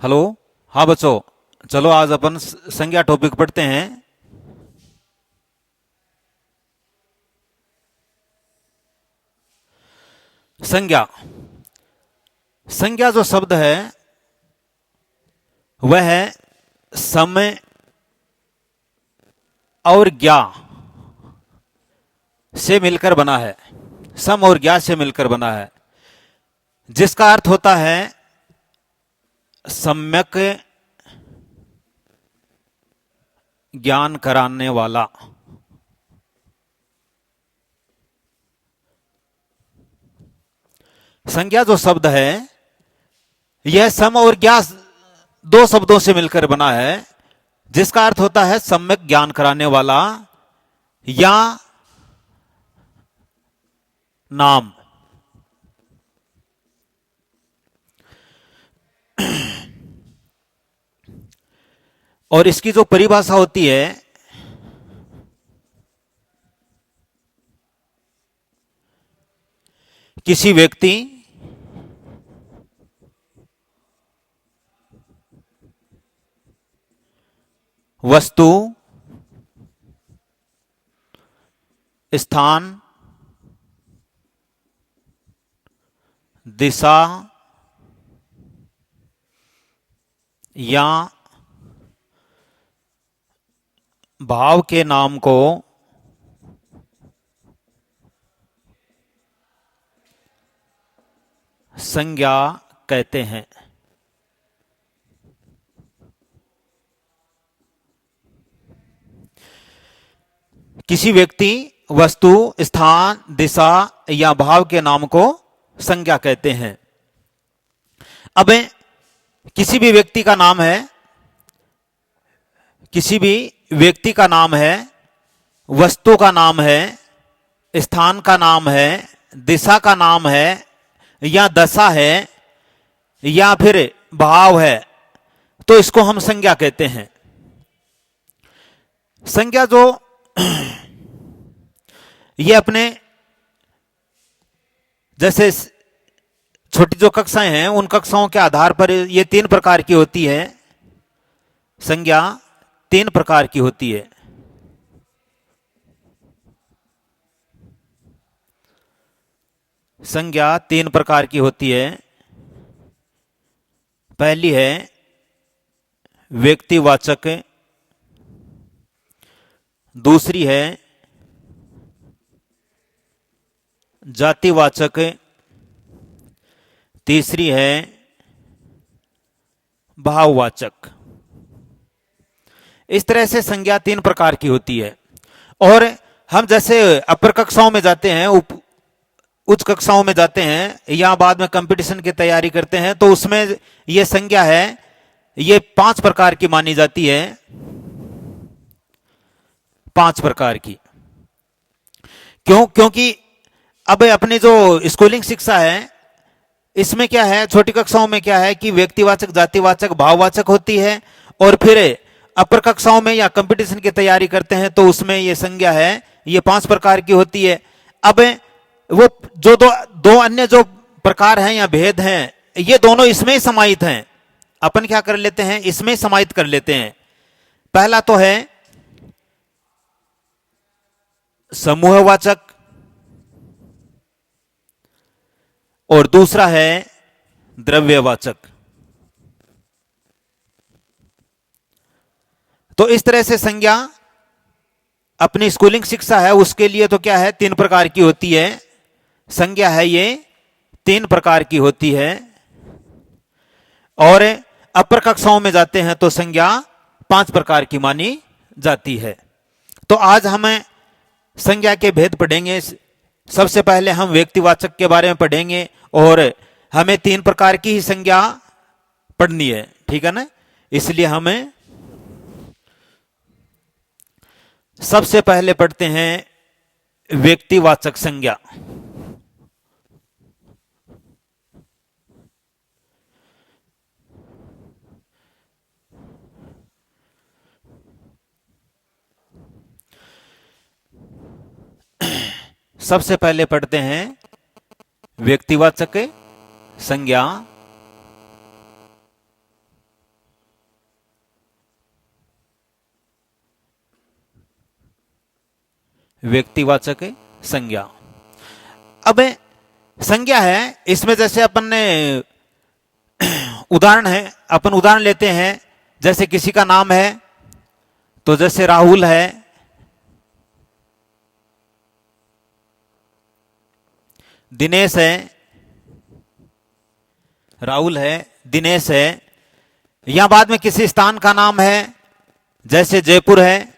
Hello. हाँ बच्चों, चलो आज अपन संज्ञा टॉपिक पढ़ते हैं। संज्ञा संज्ञा जो शब्द है वह है समय और ज्ञा से मिलकर बना है। सम और ज्ञा से मिलकर बना है, जिसका अर्थ होता है सम्यक ज्ञान कराने वाला। संज्ञा जो शब्द है यह सम और ज्ञा दो शब्दों से मिलकर बना है, जिसका अर्थ होता है सम्यक ज्ञान कराने वाला या नाम। और इसकी जो परिभाषा होती है किसी व्यक्ति, वस्तु, स्थान, दिशा या भाव के नाम को संज्ञा कहते हैं। किसी व्यक्ति, वस्तु, स्थान, दिशा या भाव के नाम को संज्ञा कहते हैं। अब किसी भी व्यक्ति का नाम है, किसी भी व्यक्ति का नाम है, वस्तु का नाम है, स्थान का नाम है, दिशा का नाम है या दशा है या फिर भाव है, तो इसको हम संज्ञा कहते हैं। संज्ञा जो ये अपने जैसे छोटी जो कक्षाएं हैं उन कक्षाओं के आधार पर ये तीन प्रकार की होती है। संज्ञा तीन प्रकार की होती है। संज्ञा तीन प्रकार की होती है। पहली है व्यक्तिवाचक, दूसरी है जातिवाचक, तीसरी है भाववाचक। इस तरह से संज्ञा तीन प्रकार की होती है। और हम जैसे अपर कक्षाओं में जाते हैं, उच्च कक्षाओं में जाते हैं या बाद में कंपटीशन की तैयारी करते हैं, तो उसमें यह संज्ञा है ये पांच प्रकार की मानी जाती है। पांच प्रकार की। क्योंकि अब अपनी जो स्कूलिंग शिक्षा है इसमें क्या है, छोटी कक्षाओं में क्या है कि व्यक्तिवाचक, जातिवाचक, भाववाचक होती है। और फिर अपर कक्षाओं में या कंपटीशन की तैयारी करते हैं तो उसमें ये संज्ञा है ये पांच प्रकार की होती है। अब वो जो दो अन्य जो प्रकार हैं या भेद हैं ये दोनों इसमें समाहित हैं। अपन क्या कर लेते हैं, इसमें समाहित कर लेते हैं। पहला तो है समूहवाचक और दूसरा है द्रव्यवाचक। तो इस तरह से संज्ञा अपनी स्कूलिंग शिक्षा है उसके लिए तो क्या है, तीन प्रकार की होती है। संज्ञा है ये तीन प्रकार की होती है। और अपर कक्षाओं में जाते हैं तो संज्ञा पांच प्रकार की मानी जाती है। तो आज हम संज्ञा के भेद पढ़ेंगे। सबसे पहले हम व्यक्तिवाचक के बारे में पढ़ेंगे और हमें तीन प्रकार की ही संज्ञा पढ़नी है, ठीक है ना। इसलिए हमें सबसे पहले पढ़ते हैं व्यक्तिवाचक संज्ञा। सबसे पहले पढ़ते हैं व्यक्तिवाचक संज्ञा। व्यक्तिवाचक संज्ञा। अब संज्ञा है, इसमें जैसे अपन ने उदाहरण है, अपन उदाहरण लेते हैं, जैसे किसी का नाम है तो जैसे राहुल है, दिनेश है, राहुल है, दिनेश है। या बाद में किसी स्थान का नाम है, जैसे जयपुर है,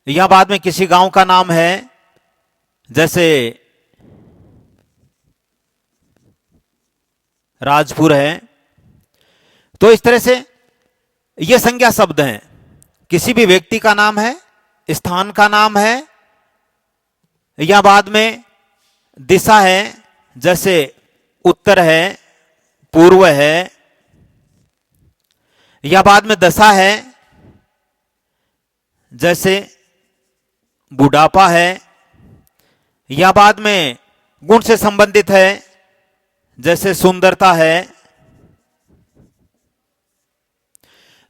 या बाद में किसी गांव का नाम है, जैसे राजपुर है। तो इस तरह से ये संज्ञा शब्द हैं। किसी भी व्यक्ति का नाम है, स्थान का नाम है, या बाद में दिशा है, जैसे उत्तर है, पूर्व है, या बाद में दशा है, जैसे बुढ़ापा है, या बाद में गुण से संबंधित है, जैसे सुंदरता है।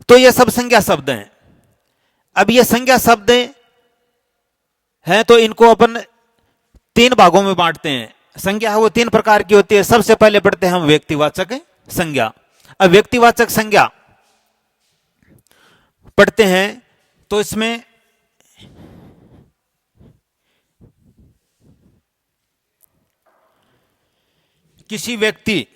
तो ये सब संज्ञा शब्द हैं। अब ये संज्ञा शब्द हैं तो इनको अपन तीन भागों में बांटते हैं। संज्ञा है वो तीन प्रकार की होती है। सबसे पहले पढ़ते हैं हम व्यक्तिवाचक संज्ञा। अब व्यक्तिवाचक संज्ञा पढ़ते हैं तो इसमें किसी व्यक्ति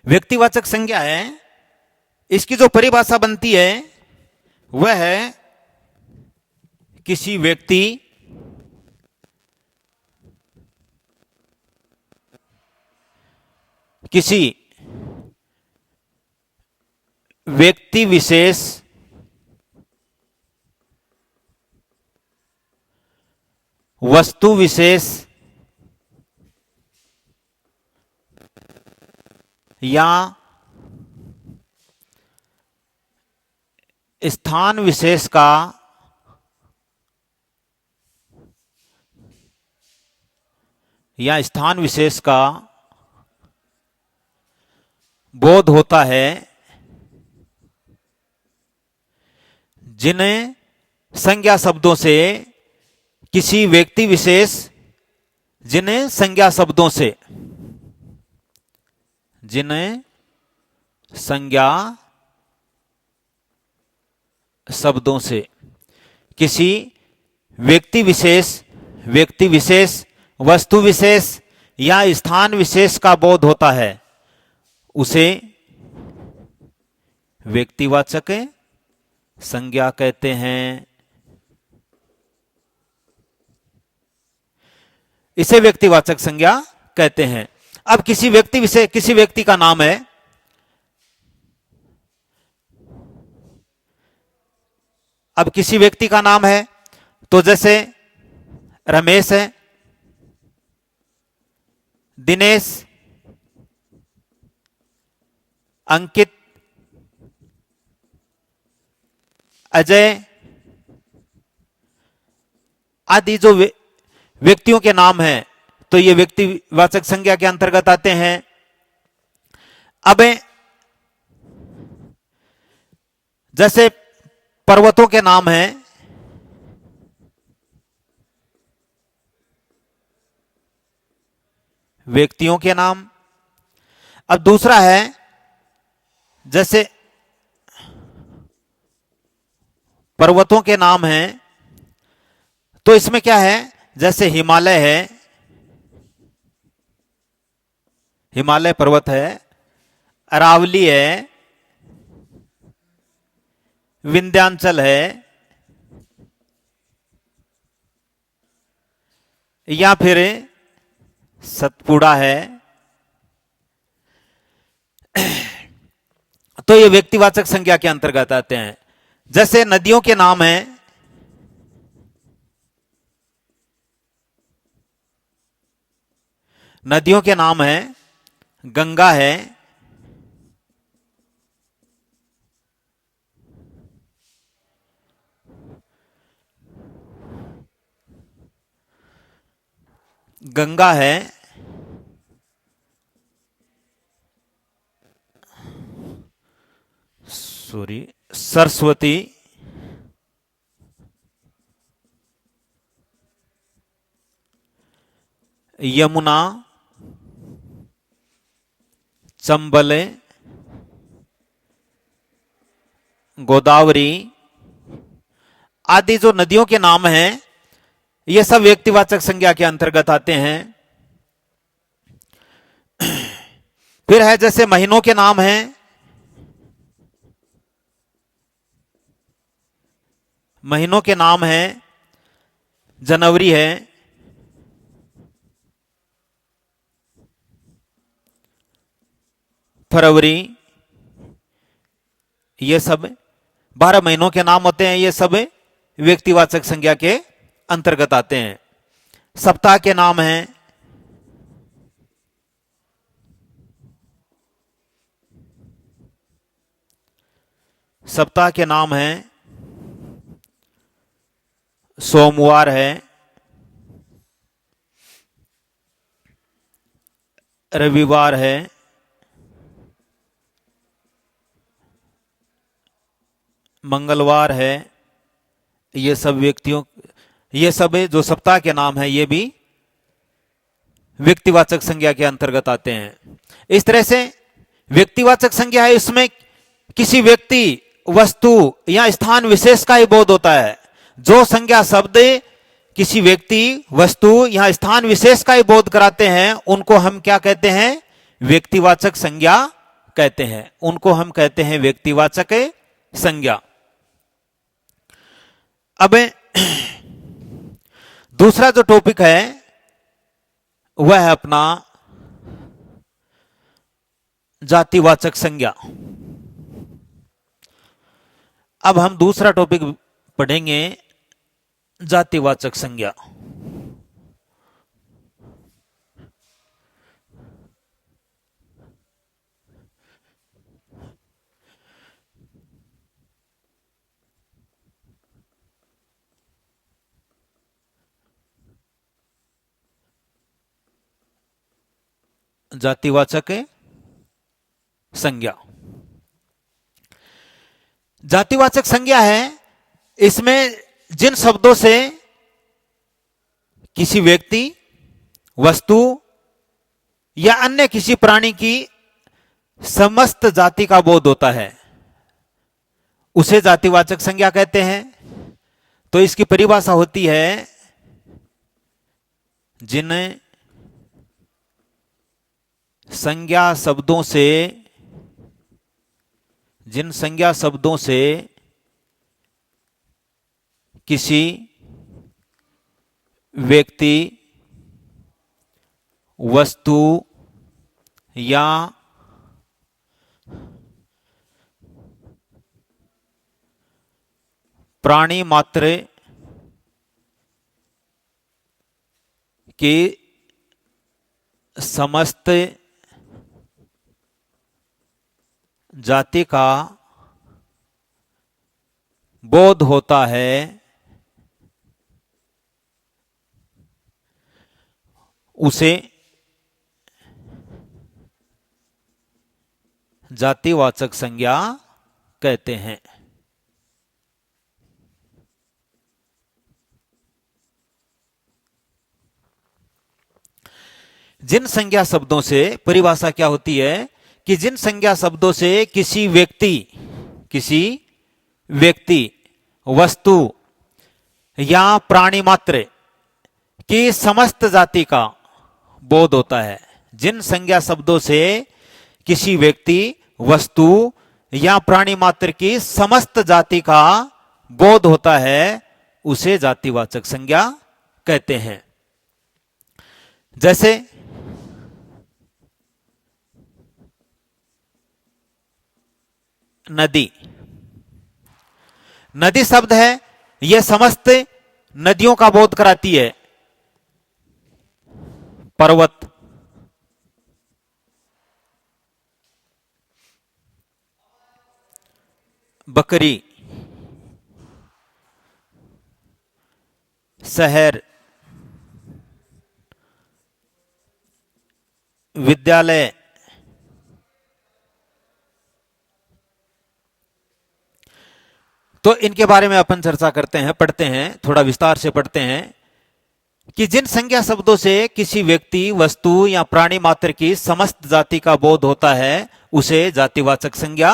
व्यक्तिवाचक संज्ञा है, इसकी जो परिभाषा बनती है वह है किसी व्यक्ति किसी व्यक्ति विशेष वस्तु विशेष या स्थान विशेष का बोध होता है, जिन्हें संज्ञा शब्दों से किसी व्यक्ति विशेष जिन्हें संज्ञा शब्दों से किसी व्यक्ति विशेष वस्तु विशेष या स्थान विशेष का बोध होता है, उसे व्यक्तिवाचक संज्ञा कहते हैं। इसे व्यक्तिवाचक संज्ञा कहते हैं। अब किसी व्यक्ति का नाम है, अब किसी व्यक्ति का नाम है तो जैसे रमेश है, दिनेश, अंकित, अजय आदि जो व्यक्तियों के नाम हैं तो ये व्यक्तिवाचक संज्ञा के अंतर्गत आते हैं। अब जैसे पर्वतों के नाम हैं, व्यक्तियों के नाम। अब दूसरा है जैसे पर्वतों के नाम हैं तो इसमें क्या है, जैसे हिमालय है, हिमालय पर्वत है, अरावली है, विंध्याचल है, या फिर सतपुड़ा है। तो ये व्यक्तिवाचक संज्ञा के अंतर्गत आते हैं। जैसे नदियों के नाम हैं, नदियों के नाम हैं, गंगा है, गंगा है, सॉरी, सरस्वती, यमुना, चंबल, गोदावरी आदि जो नदियों के नाम हैं, ये सब व्यक्तिवाचक संज्ञा के अंतर्गत आते हैं। फिर है जैसे महीनों के नाम हैं, महीनों के नाम हैं, जनवरी है, फरवरी, ये सब 12 महीनों के नाम होते हैं। ये सब व्यक्तिवाचक संज्ञा के अंतर्गत आते हैं। सप्ताह के नाम हैं, सप्ताह के नाम हैं, सोमवार है, रविवार है, मंगलवार है। ये सब ये सब जो सप्ताह के नाम है, ये भी व्यक्तिवाचक संज्ञा के अंतर्गत आते हैं। इस तरह से व्यक्तिवाचक संज्ञा है, इसमें किसी व्यक्ति, वस्तु या स्थान विशेष का ही बोध होता है। जो संज्ञा शब्द किसी व्यक्ति, वस्तु या स्थान विशेष का ही बोध कराते हैं, उनको हम क्या कहते हैं? व्यक्तिवाचक संज्ञा कहते हैं। उनको हम कहते हैं व्यक्तिवाचक संज्ञा। अब दूसरा जो टॉपिक है वह है अपना जातिवाचक संज्ञा। अब हम दूसरा टॉपिक पढ़ेंगे, जातिवाचक संज्ञा। जातिवाचक संज्ञा, जातिवाचक संज्ञा है, इसमें जिन शब्दों से किसी व्यक्ति, वस्तु या अन्य किसी प्राणी की समस्त जाति का बोध होता है, उसे जातिवाचक संज्ञा कहते हैं। तो इसकी परिभाषा होती है, जिन संज्ञा शब्दों से किसी व्यक्ति, वस्तु या प्राणी मात्र की समस्त जाति का बोध होता है, उसे जातिवाचक संज्ञा कहते हैं। जिन संज्ञा शब्दों से, परिभाषा क्या होती है कि जिन संज्ञा शब्दों से किसी व्यक्ति, वस्तु या प्राणी मात्र की समस्त जाति का बोध होता है। जिन संज्ञा शब्दों से किसी व्यक्ति, वस्तु या प्राणी मात्र की समस्त जाति का बोध होता है, उसे जातिवाचक संज्ञा कहते हैं। जैसे नदी, नदी शब्द है, यह समस्त नदियों का बोध कराती है। पर्वत, बकरी, शहर, विद्यालय। तो इनके बारे में अपन चर्चा करते हैं, पढ़ते हैं, थोड़ा विस्तार से पढ़ते हैं कि जिन संज्ञा शब्दों से किसी व्यक्ति, वस्तु या प्राणी मात्र की समस्त जाति का बोध होता है उसे जातिवाचक संज्ञा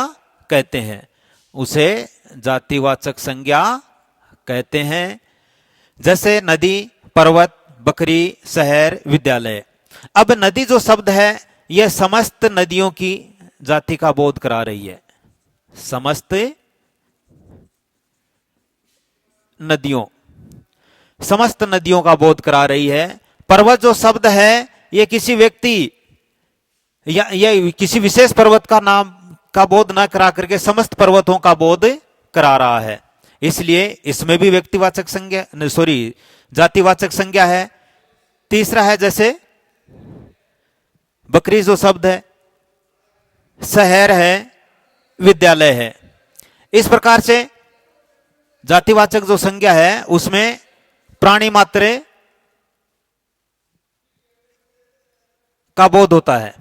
कहते हैं। उसे जातिवाचक संज्ञा कहते हैं। जैसे नदी, पर्वत, बकरी, शहर, विद्यालय। अब नदी जो शब्द है यह समस्त नदियों की जाति का बोध करा रही है। समस्त नदियों, समस्त नदियों का बोध करा रही है। पर्वत जो शब्द है यह किसी व्यक्ति या किसी विशेष पर्वत का नाम का बोध न करा करके समस्त पर्वतों का बोध करा रहा है, इसलिए इसमें भी व्यक्तिवाचक संज्ञा, जातिवाचक संज्ञा है। तीसरा है जैसे बकरी जो शब्द है, शहर है, विद्यालय है। इस प्रकार से जातिवाचक जो संज्ञा है उसमें प्राणी मात्र का बोध होता है।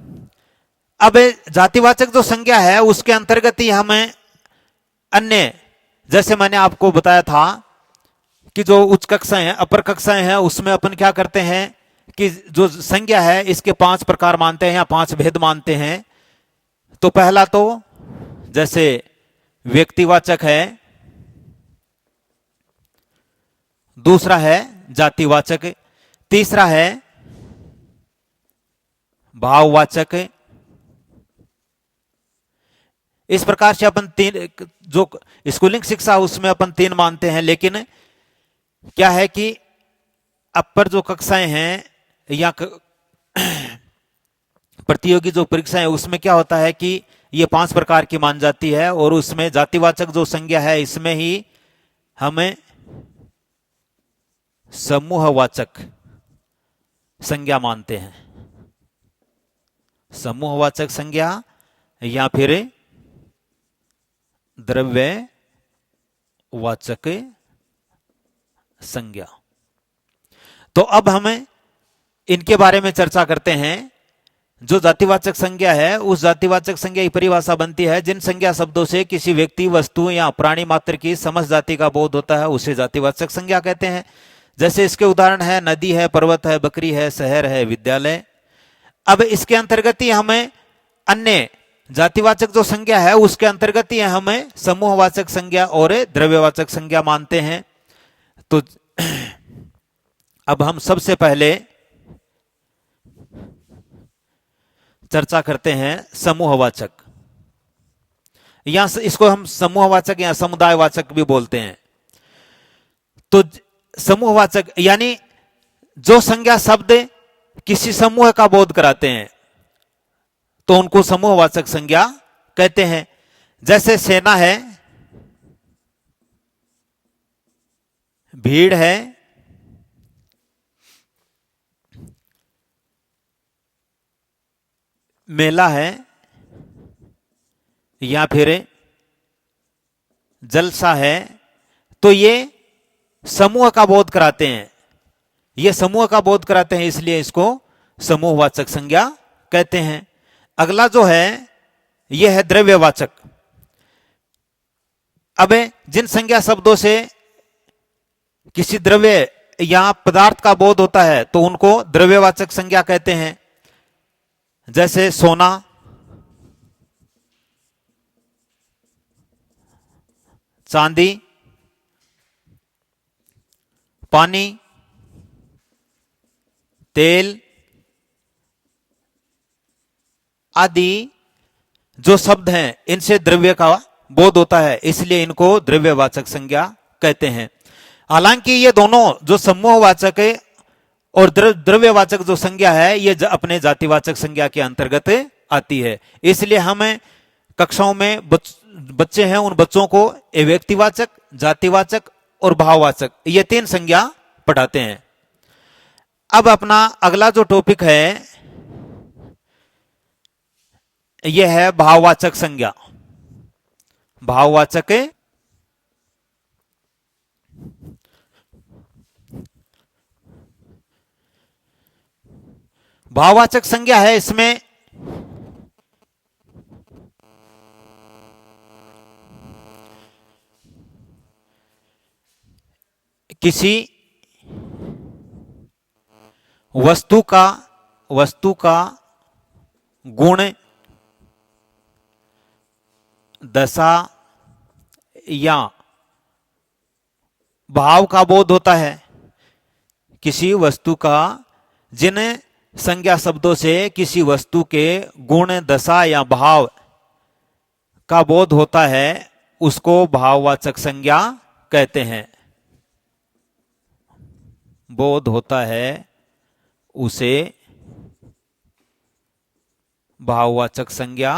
अब जातिवाचक जो संज्ञा है उसके अंतर्गत ही हमें अन्य, जैसे मैंने आपको बताया था कि जो उच्च कक्षाएं हैं, अपर कक्षाएं हैं, उसमें अपन क्या करते हैं कि जो संज्ञा है इसके 5 प्रकार मानते हैं या 5 भेद मानते हैं। तो पहला तो जैसे व्यक्तिवाचक है, दूसरा है जातिवाचक, तीसरा है भाववाचक। इस प्रकार से अपन 3, जो स्कूलिंग शिक्षा उसमें अपन 3 मानते हैं, लेकिन क्या है कि अपर जो कक्षाएं हैं या प्रतियोगी जो परीक्षाएं उसमें क्या होता है कि ये 5 प्रकार की मान जाती है, और उसमें जातिवाचक जो संज्ञा है इसमें ही हमें समूहवाचक संज्ञा मानते हैं। समूहवाचक संज्ञा या फिर द्रव्यवाचक संज्ञा। तो अब हमें इनके बारे में चर्चा करते हैं। जो जातिवाचक संज्ञा है उस जातिवाचक संज्ञा की परिभाषा बनती है जिन संज्ञा शब्दों से किसी व्यक्ति, वस्तु या प्राणी मात्र की समस्त जाति का बोध होता है उसे जातिवाचक संज्ञा कहते हैं। जैसे इसके उदाहरण है नदी है, पर्वत है, बकरी है, शहर है, विद्यालय। अब इसके अंतर्गत ही हमें अन्य जातिवाचक जो संज्ञा है उसके अंतर्गत ही हमें समूहवाचक संज्ञा और द्रव्यवाचक संज्ञा मानते हैं। तो अब हम सबसे पहले चर्चा करते हैं समूहवाचक, या इसको हम समूहवाचक या समुदायवाचक भी बोलते हैं। तो समूहवाचक यानी जो संज्ञा शब्द किसी समूह का बोध कराते हैं तो उनको समूहवाचक संज्ञा कहते हैं। जैसे सेना है, भीड़ है, मेला है, या फिर जलसा है, तो ये समूह का बोध कराते हैं। ये समूह का बोध कराते हैं, इसलिए इसको समूहवाचक संज्ञा कहते हैं। अगला जो है यह है द्रव्यवाचक। अब जिन संज्ञा शब्दों से किसी द्रव्य या पदार्थ का बोध होता है तो उनको द्रव्यवाचक संज्ञा कहते हैं। जैसे सोना, चांदी, पानी, तेल आदि जो शब्द हैं इनसे द्रव्य का बोध होता है, इसलिए इनको द्रव्यवाचक संज्ञा कहते हैं। हालांकि ये दोनों जो समूहवाचक और द्रव्यवाचक जो संज्ञा है ये अपने जातिवाचक संज्ञा के अंतर्गत आती है। इसलिए हमें कक्षाओं में बच्चे हैं उन बच्चों को व्यक्तिवाचक, जातिवाचक और भाववाचक ये 3 संज्ञा पढ़ाते हैं। अब अपना अगला जो टॉपिक है यह है भाववाचक संज्ञा। भाववाचक भाववाचक संज्ञा है, इसमें किसी वस्तु का गुण, दशा या भाव का बोध होता है। किसी वस्तु का, जिन संज्ञा शब्दों से किसी वस्तु के गुण, दशा या भाव का बोध होता है, उसको भाववाचक संज्ञा कहते हैं। बोध होता है उसे भाववाचक संज्ञा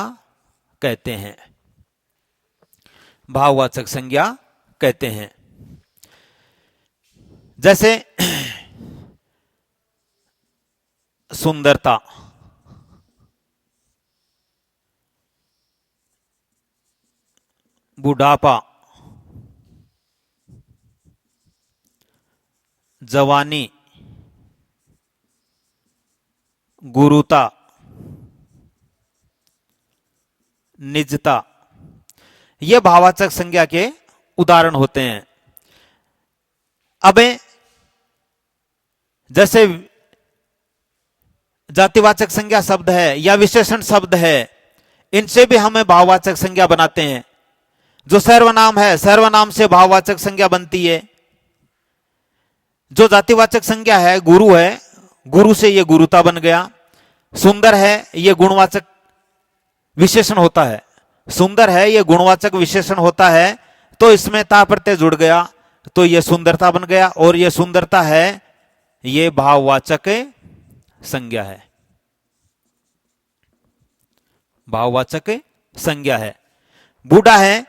कहते हैं। भाववाचक संज्ञा कहते हैं। जैसे सुंदरता, बुढ़ापा, जवानी, गुरुता, निजता, ये भाववाचक संज्ञा के उदाहरण होते हैं। अब जैसे जातिवाचक संज्ञा शब्द है या विशेषण शब्द है, इनसे भी हमें भाववाचक संज्ञा बनाते हैं। जो सर्वनाम है, सर्वनाम से भाववाचक संज्ञा बनती है। जो जातिवाचक संज्ञा है, गुरु है, गुरु से ये गुरुता बन गया। सुंदर है, ये गुणवाचक विशेषण होता है। सुंदर है, ये गुणवाचक विशेषण होता है, तो इसमें ता प्रत्यय जुड़ गया, तो ये सुंदरता बन गया। और ये सुंदरता है, ये भाववाचक संज्ञा है। भाववाचक संज्ञा है। बूढ़ा है,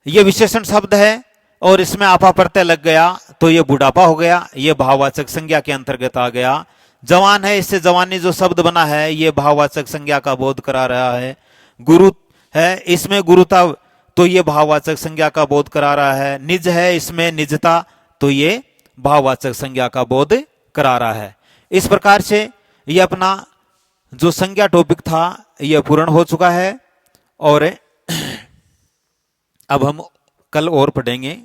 ये विशेषण शब्द है और इसमें आपा प्रत्यय लग गया, तो ये बुढ़ापा हो गया, ये भाववाचक संज्ञा के अंतर्गत आ गया। जवान है, इससे जवानी जो शब्द बना है, ये भाववाचक संज्ञा का बोध करा रहा है। गुरु है, इसमें गुरुता, तो ये भाववाचक संज्ञा का बोध करा रहा है। निज है, इसमें निजता, तो ये भाववाचक संज्ञा का बोध करा रहा है। इस प्रकार से ये अपना जो संज्ञा टॉपिक था, यह पूर्ण हो चुका है। और अब हम कल और पढ़ेंगे।